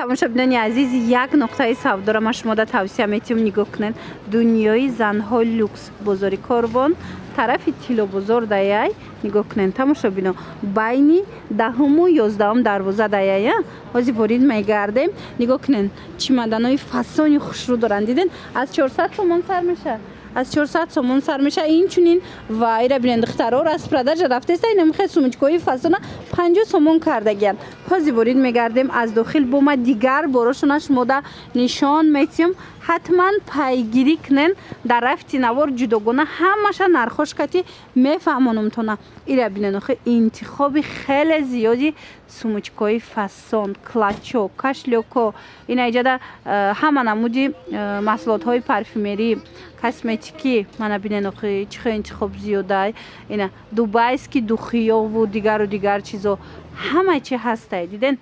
тамошобинони азиз, як нуқтаи савдоро ма шумода тавсия метиҳам нигоҳ кунед. Дунёи занҳо люкс, бозори Корвон, тарафи Тилобозор даяй нигоҳ кунед. Тамошобино байни 10-уму 11-ум дарвоза даяя. ҳозир ворид мегардем. Нигоҳ кунед, чемоданои фасони хушрӯ доранд. Диден, аз 400 сомон сар мешавад. Аз 400 сомон сар меша. Инчунин ва ира бинен духтаро аз продажа рафтеста. Ина мехе сумочкои фасона 50 сомон кардагиян. ҳозир ворид мегардем. Аз дохил бома дигар борошона шумода нишон метиҳам. ҳатман пайгирӣ кунен. Дар рафти навор ҷудогона ҳамаша нархошкати мефаҳмонумтона. Ира бинен охи интихоби хеле зиёди сумочкои фасон, клачо, кашлёко. Ина иҷада ҳама намуди маҳсулотҳои парфюмерӣ, косметикӣ мана бинен охи чӣ хел интихоб зиёдай. Ина дубайский духиёву дигару чизо ҳама чи ҳастай. Диден,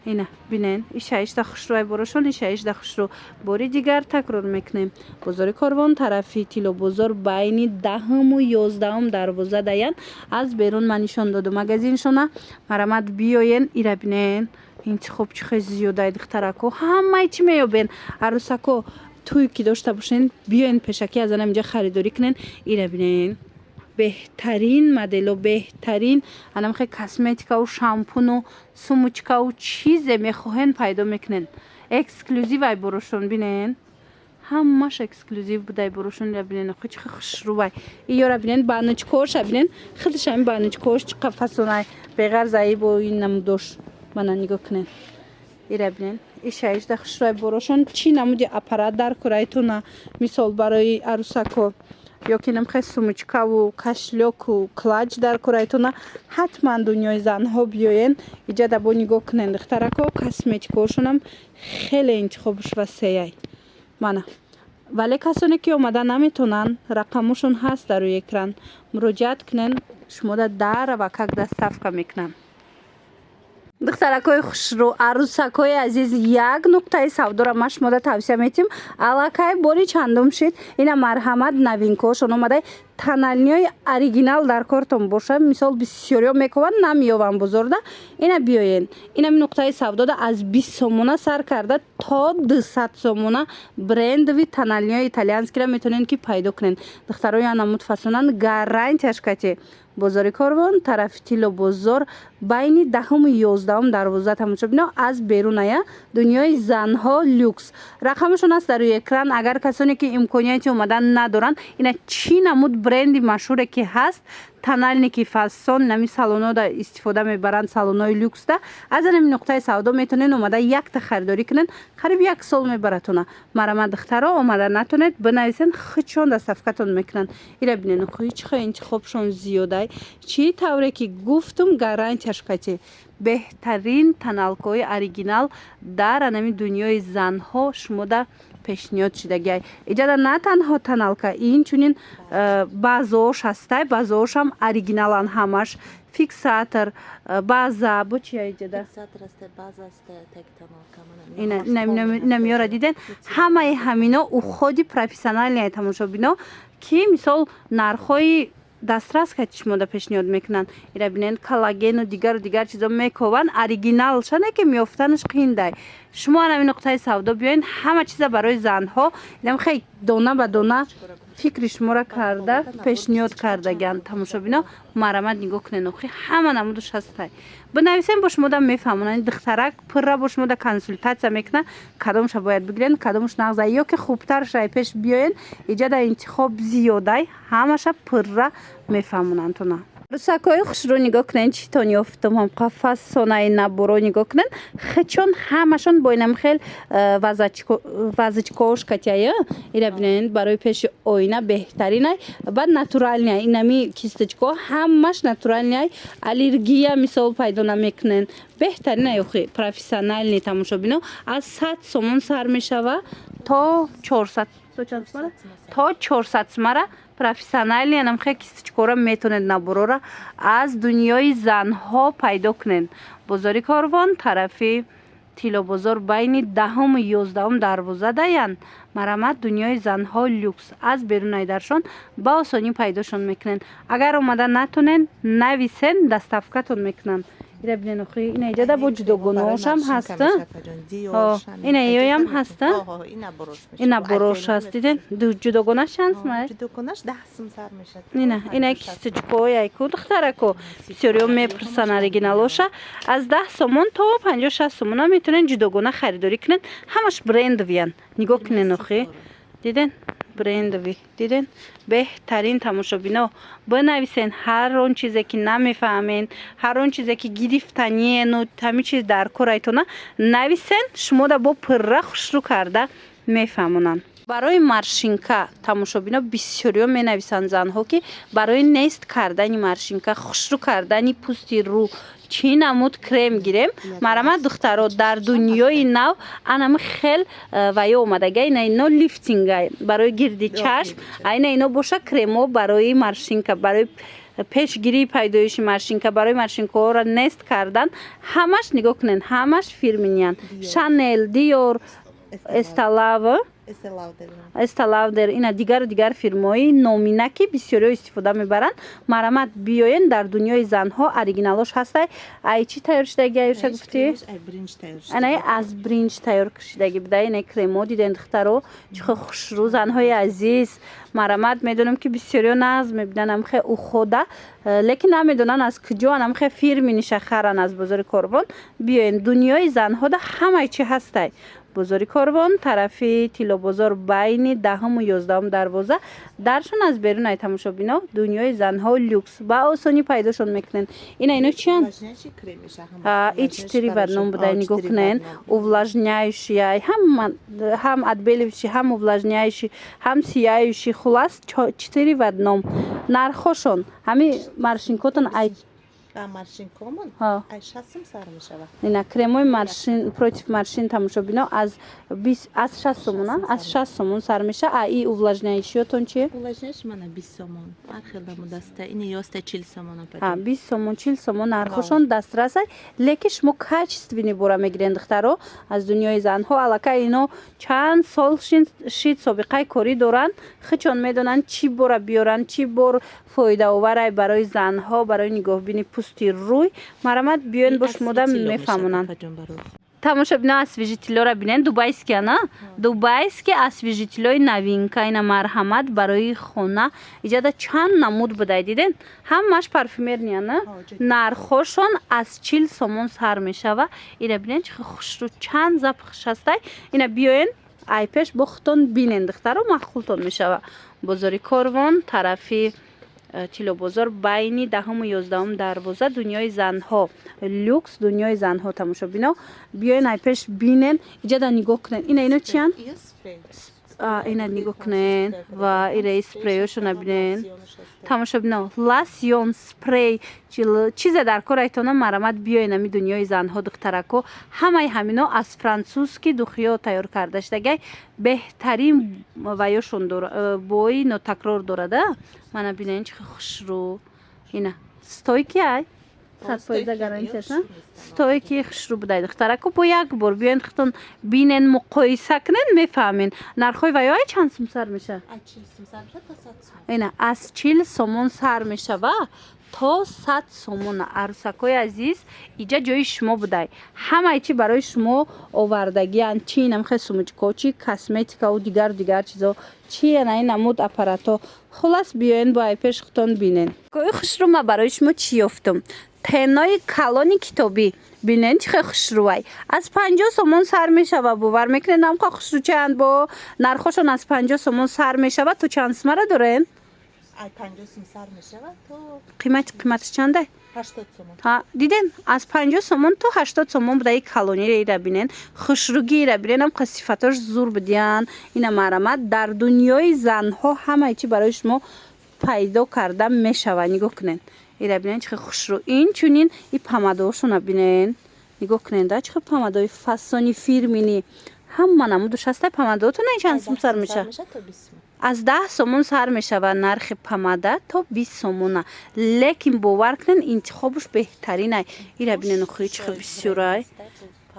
ина бинен ишаишта хушрӯи борошон, ишаишта хушрӯ. Бори дигар такрор мекунем. Бозори Корвон, тарафи Тилобозор, байни 10-уму 11-ум дарвоза даян. Аз берун ман нишон додум магазиншона. Марамат биёен. Ира бинен интихоб чӣ хел зиёдай духтарако. Ҳамаи чи меёбен. Арӯсако туй ки дошта бошен, биёен пешакӣ аз ана инҷа харидорӣ кунен. Ира бинен беҳтарин модело, беҳтарин анамхе косметикаву шампуну сумочкаву чизе мехоҳен пайдо мекунен. Эксклюзивай борошон бинен. ҳамаш эксклюзив будай борошон. Ира бинен охи чӣ хел хушрӯвай. Иёра бинен баночкоша бинен. Хеле ин баночкош чӣ қадр фасонай беғар заибу ин намудош. Мана нигоҳ кунен. Ира бинен ишаишта хушрӯвай борошон. Чӣ намуди аппарат дар кӯрайтона, мисол барои арӯсако ё ки намхе сумочкаву кашлёку клач дар кӯрайтона ҳатман дунёи занҳо биёен. Иҷада бо нигоҳ кунен духтарако. Косметикаошонам хеле интихобуш васеяй. Мана вале касоне ки омада наметонанд, рақамошон ҳаст дар рӯи экран. Муроҷиат кунен, шумода дара ва как доставка мекунанд. духтаракои хушрӯ, арӯсакои азиз, як нуқтаи савдоро ма шумода тавсия метиҳам. Аллакай бори чандум шид. Ина марҳамат новинкаошон омадай. Таналниҳои оригинал дар кортон бошад. Мисол бисёриҳо мекунанд, намеёбанд бозорда. Ина биёен. Ина нуқтаи савдода аз 20 сомона сар карда то 200 сомона брендови таналниҳои итальянскиро метавонед ки пайдо кунед. духтарои анамуд фасонанд гарантияш кати. Бозори Корвон, тарафи Тилобозор, байни 10-уму 11-ум дарвоза. Тамошобино аз беруная дунёи занҳо люкс. Рақамашон аст дар рӯи экран. Агар касоне ки имконияти омадан надоранд, ина чӣ намуд бренди машҳуре ки ҳаст, таналники фасон нами салонода истифода мебаранд, салонои люксда. Аз ин нуқтаи савдо метавонед омада якта харидорӣ кунед. қариб 1 сол мебаратона. Марама духтаро омада натонед бинависен, худшон доставкатон мекунанд. Ира бинен охи чӣ хел интихобшон зиёдай. Чӣ тавре ки гуфтум гарантияш кати. Беҳтарин таналкаҳои оригинал дар анами дунёи занҳо шумода пешниҳод шудагиай. Иҷада на танҳо таналка, инчунин баъзаош ҳастай, баъзаошам оригиналан ҳамаш. Фиксатор, база, бо чия иҷада? Фиксатор аст, база аст, так таналка. Ина меёра диден. Ҳамаи ҳамино уходи профессионалияй тамошобино ки мисол нархҳои дастрас кати шумода пешниҳод мекунанд. Ира бинен коллагену дигару чизо мекованд. Оригиналша не ки меёфтанаш қииндай. шумо ҳамин нуқтаи савдо биёен, ҳама чиза барои занҳо инам хеле дона ба дона фикри шуморо карда пешниҳод кардагиянд. тамошобино марамат нигоҳ кунед, охи ҳама намудуш ҳастай. бинависен бо шумода мефаҳмонанд. духтарак пурра бо шумода консултатсия мекунад, кадомша бояд бигирен, кадомш нағза, ё ки хубтаршай пеш биёен. иҷада интихоб зиёдай, ҳамаша пурра мефаҳмонандтона. арӯсакои хушрӯ нигоҳ кунед, чӣ тон ёфтум ҳам фасонаи наборо нигоҳ кунед. хечон ҳамашон бо инам хел вазочкаош катяя. ира бинен барои пеши оина беҳтаринай. баъд натуральняй инами кисточко ҳамаш натуральняй. аллергия мисол пайдо намекунен. беҳтаринай охи профессионални. тамошобино аз 100 сомон сар мешава то 400 то 400 сомара. профессионални анамхе кисточкора метавонед наборора аз дунёи занҳо пайдо кунед. бозори Корвон, тарафи Тилобозор, байни 10-уму 11-ум дарвоза даян. марамат дунёи занҳо люкс. аз берунаи даршон ба осонӣ пайдошон мекунед. агар омада натонен, нависен, доставкатон мекунанд. اینا ببینین آخه این اینجا دا با جداگانه‌اش هم هسته. اینا هم هسته. اینا بروش هست دیدین دو جداگانه‌ش هست ما. جداگانه‌ش 10 сом сар мешад. اینا کیستچکو یکو دخترکو بسیاری میپرسن اوریجینالوشا از 10 سومون تا 50 60 سومون هم میتونن جداگانه خریداری کنن همش برند ویان نگاه کنین آخه دیدین برند وی دیدین بهترین تماشابینا بنویسین هر اون چیزی که نمیفهمین هر اون چیزی که گرفتنیه و همین چیز در کارایتونه نویسین شما دا با پره خوش رو کرده میفهمونن برای مارشینکا تماشابینا بسیاری می نویسن زنها که برای نیست کردن مارشینکا خوش رو کردن پوستی رو چی نمود کرم گیریم مرامت دخترها در دنیای نو انم خیل وای اومدگه اینا لیفتینگ برای گردی چشم اینا باشه کرمو برای مارشینکا برای پیشگیری پیدایش مارشینکا برای مارشینکا را نیست کردن همش نگاه کنین همش فیرمینیان شانل دیور استلاودر اینا دیگر فیرمایی نامینکی بسیاری استفاده میبرن مرامت بیاین در دنیای زنها اوریجینالش هسته ای چی تیار شدگی ایوشا گفتی؟ اینا از برنج تیار شدگی بده اینا کرمو دیدن دخترو چه خوش رو زنهای عزیز مرامت میدونم که بسیاری ناز میبینن خیلی او خوده لیکن نمیدونن از کجا هم خیلی فیرمی نشه خرن از بازار کاروان بیاین دنیای زنها ده همه چی هسته بازار کاروان طرفی تیلو بازار بین 10 و 11 دروازه درشون از بیرون ای تماشابینا دنیای زنها لوکس با آسانی پیداشون میکنن اینا چی ان ای 4 برنامه بوده نگاه کنین увлажняющий هم отбеливающий هم увлажняющий هم сияющий خلاص 4 برنامه نرخشون همین مارشینکاتون ای مارشینکامون ای 6 сом сар мешавад اینا کرموی مارشین против مارشین تماشابینا از 60 سومون از 60 سومون سر میشه ای увлажняющийтон چی увлажняющий мана 20 сомон архела мудасте ин ёста 40 сомон 20 сомон 40 сомон нархошон дастрас лекин шумо качественный бора мегирен духтаро аз дунёи занҳо алака ино чанд сол шид собиқаи корӣ доранд хичон медонанд чӣ бора биёранд чӣ бор фоидаоварай барои занҳо барои нигоҳбини пусти рӯй марамат биён бо шумода мефаҳмонанд тамошобина освежителёра бинен дубайский ана дубайский освежителёи новинка ина марҳамат барои хона иҷада чанд намуд будай диден ҳамаш парфюмерни ана нархошон аз 40 сомон сар мешава ина бинен чӣ хушрӯ чанд запахш ҳастай ина биёен айпеш бо худтон бинен духтаро махултон мешава бозори корвон тарафи тило бозор байни 10 و 11 дarbozа дунёи занҳо люкс дунёи занҳо тамошобино биёин айпеш бинен иҷада нигоҳ кунен ино чиян ина нигоҳ кунен ва ира спрейошона бинен тамошобино ласьон спрей чизе дар корайтона марамат биёин ами дунёи занҳо духтарако ҳамаи ҳамино аз французки духиё тайёр карда шудагай беҳтарин ваёшон бои нотакрор дорада мана бинен чӣ хушрӯ ина стойки ай 100% гарантияш стойки хушрӯ будай духтарако бо як бор биёен хутон бинен муқоиса кунен мефаҳмен нархои ваёи чанд сум сар меша ина аз 40 сомон сар мешава то 100 сомон арусакои азиз иҷа ҷои шумо будай ҳамаи чи барои шумо овардагиян чи инам хе сумочко чи косметикаву дигар чизо чи янаи намуд аппарато хулас биёен бо айпеш хутон бинен гои хушрӯма барои шумо чи ёфтум пеннои калони китобӣ бинен чӣ хе хушрӯай аз 50 сомон сар мешава бовар мекунед намқа хушрӯ чанд бо нархошон аз 50 сомон сар мешава то чанд сумара дорен ай 50 сом сар мешава то қиматиш чанде 80 сомон диден аз 50 сомон то 80 сомон будаи калониира бинен хушрӯгиира бинен ам сифатош зур будиян ина марамат дар дунёи занҳо ҳамаи чи барои шумо пайдо карда мешава нигоҳ кунен ира бинен чихе хушрӯ инчунин и помадошона бинен нигоҳ кунен да чихе помадои фасони фирмини ҳама намудуш ҳастай помадотон чанд сум сар меша аз 10 сомон сар мешава нархи помада то 20 сомона лекин бовар кунен интихобуш беҳтаринай ира бинен охири чихе бисёрай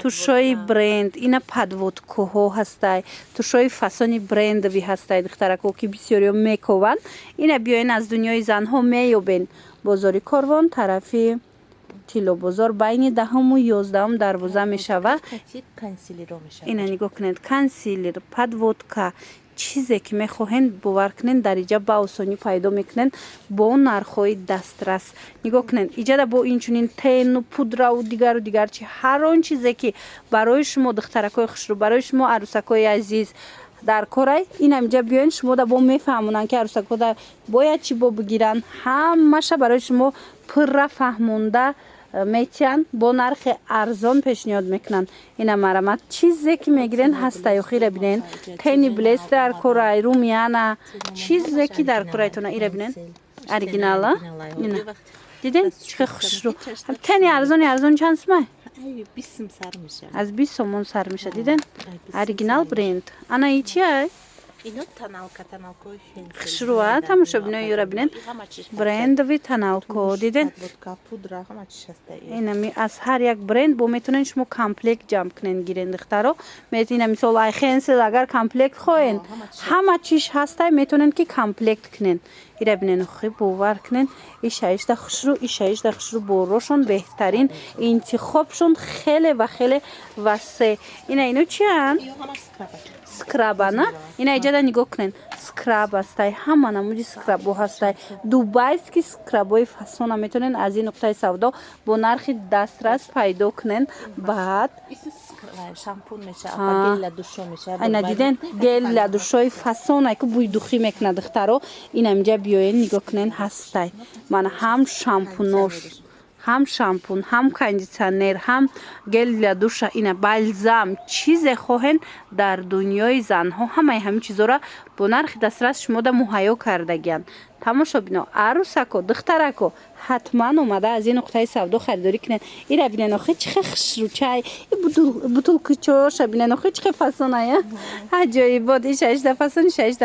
тушои бренд ина подводкоҳо ҳастай тушои фасони брендови ҳастай духтарако ки бисёриё мекованд ина биёин аз дунёи занҳо меёбен бозори корвон тарафи тилло бозор байни 10-му 11-ум дарвоза мешава. қатир канцелиро мешавад. Ина нигоҳ кунед, консилер, подводка, чизе ки мехоҳед бовар кунед дариҷа ба осонӣ пайдо мекунед бо нархҳои дастрас. Нигоҳ кунед, иҷада бо инчунин тену пудраву дигару чи ҳар он чизе ки барои шумо духтаракҳои хушрӯ, барои шумо арӯсакҳои азиз дар корай, ин ҳамиҷа биёен шумо да бо мефаҳмонанд ки арӯсакҳо бояд чӣ бо бигиранд. Ҳамаша барои шумо пурра фаҳмонда метиҳанд, бо нархи арзон пешниҳод мекунанд. Ина марамат чизе ки мегирен ҳастаи охира бинен. Тени блес дар корай, румяна, чизе ки дар корайтона ира бинен. Оригинала. Ина. Диден? Чӣ хушрӯ. Тени арзон чанд сомай? 20 сом сар мешавад. Аз 20 сомон сар мешавад. Диден? Оригинал бренд. Ана и чи ай? Ино таналкои хеле хушрӯа тамошобинои юра бинен. Брендови таналко. Диден? подводка, пудра, ҳама чиз ҳастаи. Инами аз ҳар як бренд бо метонен шумо комплект ҷамъ кунен гирен духтаро. Метина мисол айхенсел агар комплект хоҳен, ҳама чиз ҳастай метонен ки комплект кунен. Ира бинен хи бовар кунен. Ишаишда хушрӯ борошон беҳтарин, интихобшон хеле ва хеле васеъ. Ино чиан? скрабана. Ина иҷада нигоҳ кунен. Скраб ҳастай, ҳама намуди скрабо ҳастай. Дубайский скрабои фасона метонен аз ин нуқтаи савдо бо нархи дастрас пайдо кунен. Баъд шампун мешавад, гел ла душо мешавад. айна диден гел ла душои фасона ки бӯи духӣ мекунад духтаро. ин ҳамиҷа биёен нигоҳ кунен ҳастай. Мана ҳам шампунош, ҳам шампун, ҳам кондитсионер, ҳам гел ла душа, ина балзам, чизе хоҳен дар дунёи занҳо ҳамаи ҳамин чизора бо нархи дастрас шумо да муҳайё кардагиянд. тамошобино, арӯсако, духтарако ҳатман омада аз ин нуқтаи савдо харидорӣ кунед. ира бинен охи чихе хушрӯчай, бутулкичоша бинен охи чихе фасоная. аҷоибот, ишаишда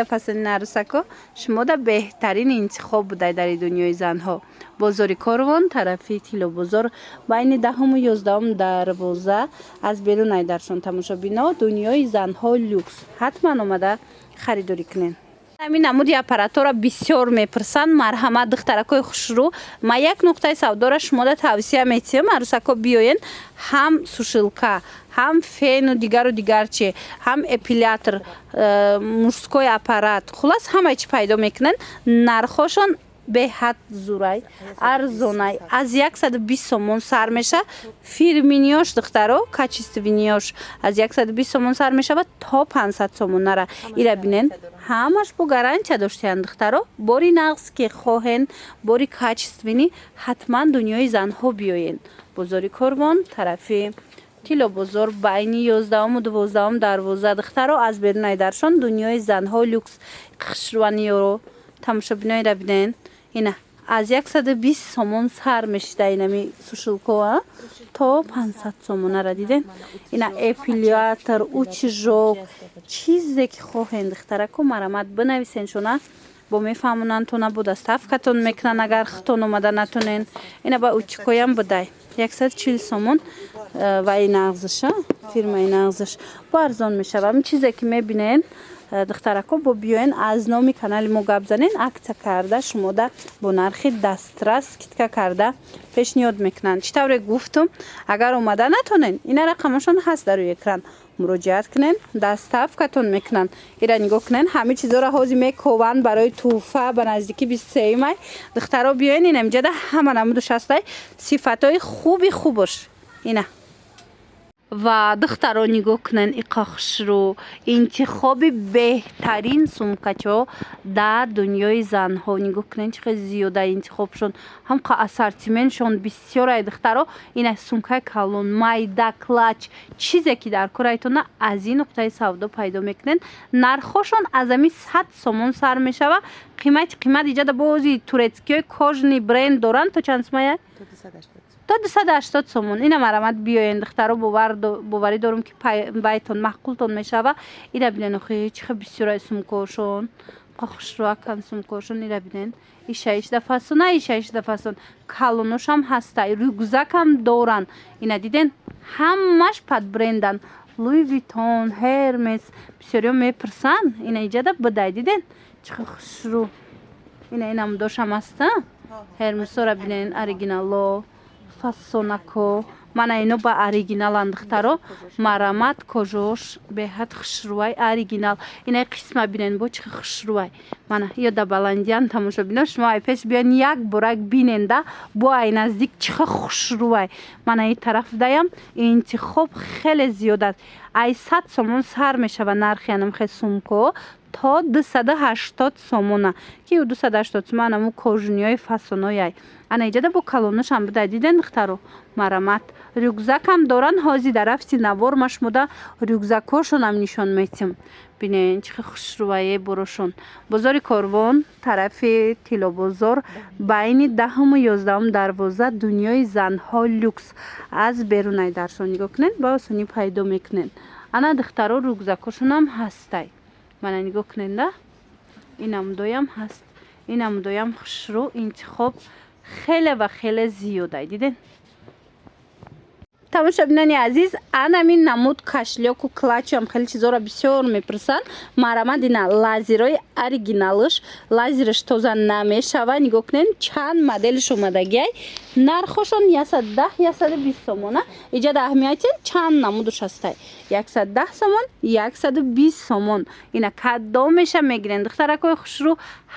фасони арӯсако шумо да беҳтарин интихоб будай дар дунёи занҳо. бозори Корвон, тарафи тилло бозор, байни 10-му 11-ум дарвоза аз берун Айдаршон. тамошобино, дунёи занҳо люкс. ҳатман омада харидорӣ кунед. ҳамин намуди аппаратора бисёр мепурсанд. марҳамат духтаракҳои хушрӯ, ма як нуқтаи савдора шумода тавсия метиҳам. арӯсако биёен ҳам сушилка, ҳам фену дигар чи, ҳам эпилятор, мужской аппарат, хулас ҳамаи чи пайдо мекунанд. нархошон беҳад зурай, арзонай. аз 120 сомон сар меша. фирминиёш духтаро, качествениёш аз 120 сомон сар мешавад то 500 сомонара. ира бинен ҳамаш бо гарантия доштаянд духтаро. бори нағз ки хоҳен, бори качествени, ҳатман дунёи занҳо биёен. бозори Корвон, тарафи тилло бозор, байни 11-му 12-ум дарвоза духтаро аз берун Айдаршон. дунёи занҳо люкс. хушрӯаниёро тамошобино ира бинен. ина аз 120 сомон сар мешида инами сушилкоа то 500 сомонара. диден? ина эпилятор, учжок, чизе ки хоҳен духтарако марамат бинависен, шуна бо мефаҳмонанд то набо доставкатон мекунанд агар хитон омада натонен. ина ба учикоям будай 140 сомон ваи нағзиша, фирмаи нағзиш бо арзон мешава. ин чизе ки мебинен духтарако бо биёен аз номи канали мо гап занен, акция карда шумо да бо нархи дастрас скидка карда пешниҳод мекунанд. чӣ тавре гуфтум, агар омада натонен, ина рақамашон ҳаст дар рӯи экран, муроҷиат кунен, доставкатон мекунанд. ира нигоҳ кунен, ҳами чизора ҳозир мекованд барои туҳфа ба наздики 23 май. духтаро биёен, ин амҷада ҳама намудуш ҳастай, сифатҳои хуби хубош. ина ва духтаро нигоҳ кунен, иқа хушрӯ, интихоби беҳтарин сумкачо дар дунёи занҳо. нигоҳ кунен чӣ қадar зиёда интихобшон, ҳам ассортиментшон бисёр ай духтаро. ина сумкаи калон, майда, клач, чизе ки дар корайтона аз ин нуқтаи савдо пайдо мекунен. нархошон аз ами 100 сомон сар мешава. қимат иҷада бози турецкиёи кожни бренд доранд. то чанд сомая? то 280 сомон. ина марамат биёен духтаро, боварӣ дорум ки байтон маъқултон мешава. ира бинен охи чихе бисёрай сумкошон, хушрӯакан сумкошон. ира бинен ишаишда фасон калоношам ҳастай, рюкзакам доранд. ина диден ҳамаш пад брендан. Луи Витон, Hermes, бисёриё мепурсанд. ина иҷада будай, диден чихе хушрӯ. ина намудошам аста. Hermesора бинен оригинало, фасонако мана ино ба оригиналанд духтаро марамат кожош беҳад хушрӯвай оригинал ина қисма бинен бо чӣ хушрӯвай мана ё да баландиян тамошобино шумо ай пеш биён як борак биненда бо ай наздик чиха хушрӯвай мана ин тараф даям интихоб хеле зиёд аст ай 100 сомон сар мешава нархи анамхе сумко то 280 сомона ки 280 сомон аму кожуниёи фасонояй ана иҷада бо калонашам буда диден духтаро марамат рюкзакам доран ҳози дарафти навор шумода рюкзакошонам нишон метим бинен чихи хушрӯвае борошон бозори корвон тарафи тилобозор байни 10-ум 11-ум дарвоза дунёи занҳо люкс аз берунай даршон нигоҳ кунед ба осонӣ пайдо мекунед ана духтаро рюкзакошонам ҳастай мана нигоҳ кунед инам доям ҳаст инам доям хушрӯ интихоб хеле ва хеле зиёдай диден тамошобинони азиз анамин намуд кашлёку клачам хеле чизора бисёр мепурсанд марамад ина лазерои оригиналыш лазераш тоза намешава нигоҳ кунед чанд моделиш омадагиай нархошон 110 120 сомона иҷада аҳамиятин чанд намудуш ҳастай 110 сомон 120 сомон ина кадомеша мегирен духтаракои хушрӯ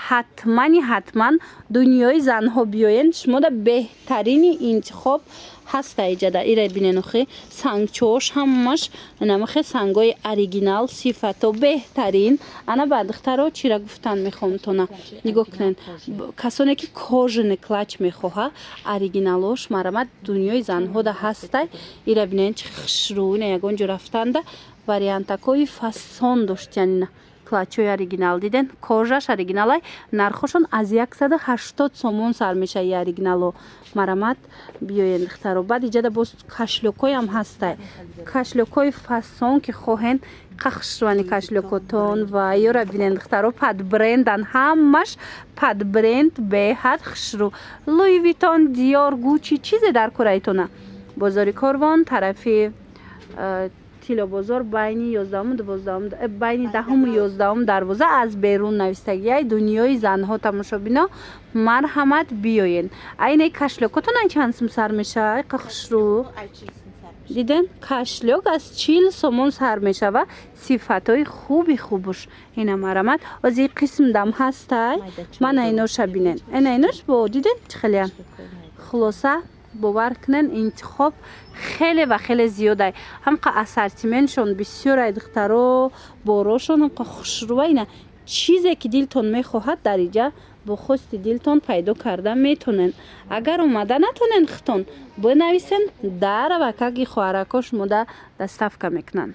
ҳатман дунёи занҳо биёен шумода беҳтарини интихоб ҳаста иҷада ира биненохи сангчош ҳамаш намахе сангои оригинал сифато беҳтарин ана ба духтаро чира гуфтан мехоҳам тона нигоҳ кунед касоне ки кожаный клач мехоҳа оригиналош марамад дунёи занҳода ҳастай ира бинен чи хушрӯ ина ягон ҷо рафтанда вариантакои фасон доштиян ина клачои оригинал диден кожаш оригиналай нархошон аз 180 сомон сар меша и оригинало марамат биёен духтаро баъд иҷада боз кашлёкоям ҳастай кашлёкои фасон ки хоҳен қахшвани кашлёкотон ва ёра бинен духтаро падбрендан ҳамаш падбренд беҳад хушрӯ луи витон диёр гучи чизе дар кораитона бозори корвон тарафи тилобозор байни 11 байни 10-11 дарвоза аз берун навистагиай дунёи занҳо тамошобино марҳамат биёен айне кашлёкотон ай чанд сум сар меша ай қахшрӯ диден кашлёк аз 40 сомон сар мешава сифатои хуби хубуш ина марамат ози қисм дам ҳастай мана иноша бинен ина инош бо диден хелеан хулоса бовар кунен интихоб хеле ва хеле зиёдай ҳамқа ассортиментшон бисёрай духтаро борошон ҳамқа хушрӯва ина чизе ки дилтон мехоҳад дар иҷа бо хости дилтон пайдо карда метонен агар омада натонен хитон бинависен дар ва каки хоҳарако шумода доставка мекунанд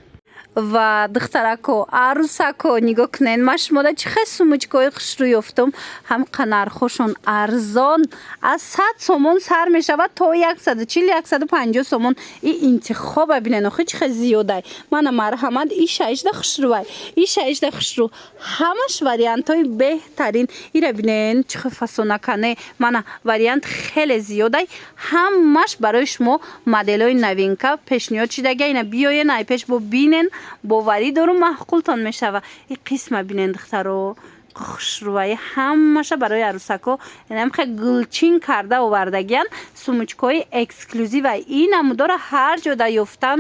ва духтарако арусако нигоҳ кунед ман шумода чихе сумочкаҳои хушрӯ ёфтам ҳамқа нархошон арзон аз 100 сомон сар мешавад то 140-150 сомон и интихоба бинен охи чихе зиёдай мана марҳамат иша ижда хушрӯвай иша ижда хушрӯ ҳамаш вариантҳои беҳтарин ира бинен чихе фасонакане мана вариант хеле зиёдай ҳамаш барои шумо моделҳои новинка пешниҳод шидагия ина биёен ай пеш бо бинен боварӣ дорум маҳқултон мешава и қисма бинен духтаро хушрӯваи ҳамаша барои арусако инамхе гулчин карда овардагиян сумочкаҳои эксклюзивай ин намудора ҳар ҷода ёфтан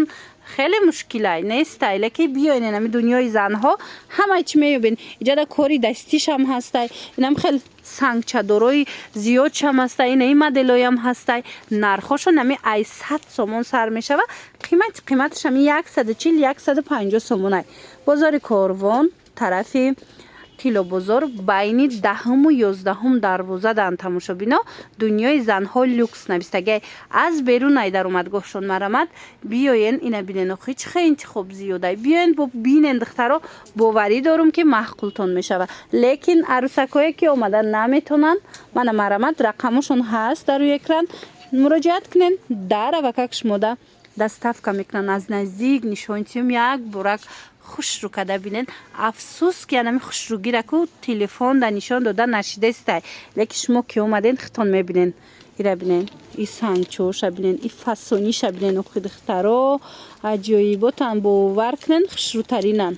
хеле мушкилай нестай леки биёен инами дунёи занҳо ҳама чӣ меёбен иҷада кори дастишам ҳастай инам хел сангчадорои зиёдшам ҳастай ина ин моделҳоям ҳастай нархошон нами ай 100 сомон сар мешава қиматашам 140-150 сомонай бозори корвон тарафи тилобозор байни 10-ум 11-ум дарвоза дан тамошобино дунёи занҳо люкс навистагиай аз берунай даромадгоҳшон марамад биёен ина бинен охи чихе интихоб зиёдай биёен бо бинен духтаро боварӣ дорум ки маҳқултон мешава лекин арусакое ки омада наметонанд мана марамад рақамошон ҳаст дар рӯи экран муроҷиат кунен дара ва как шумода доставка мекунанд аз наздик нишонтиём як борак хушрӯ када бинен афсус ки анами хушрӯгираку телефон да нишон дода нашидестай леки шумо ки омаден хитон мебинен ира бинен и сангчоша бинен и фасониша бинен охи духтаро аҷоиботан бовар кунен хушрӯтаринан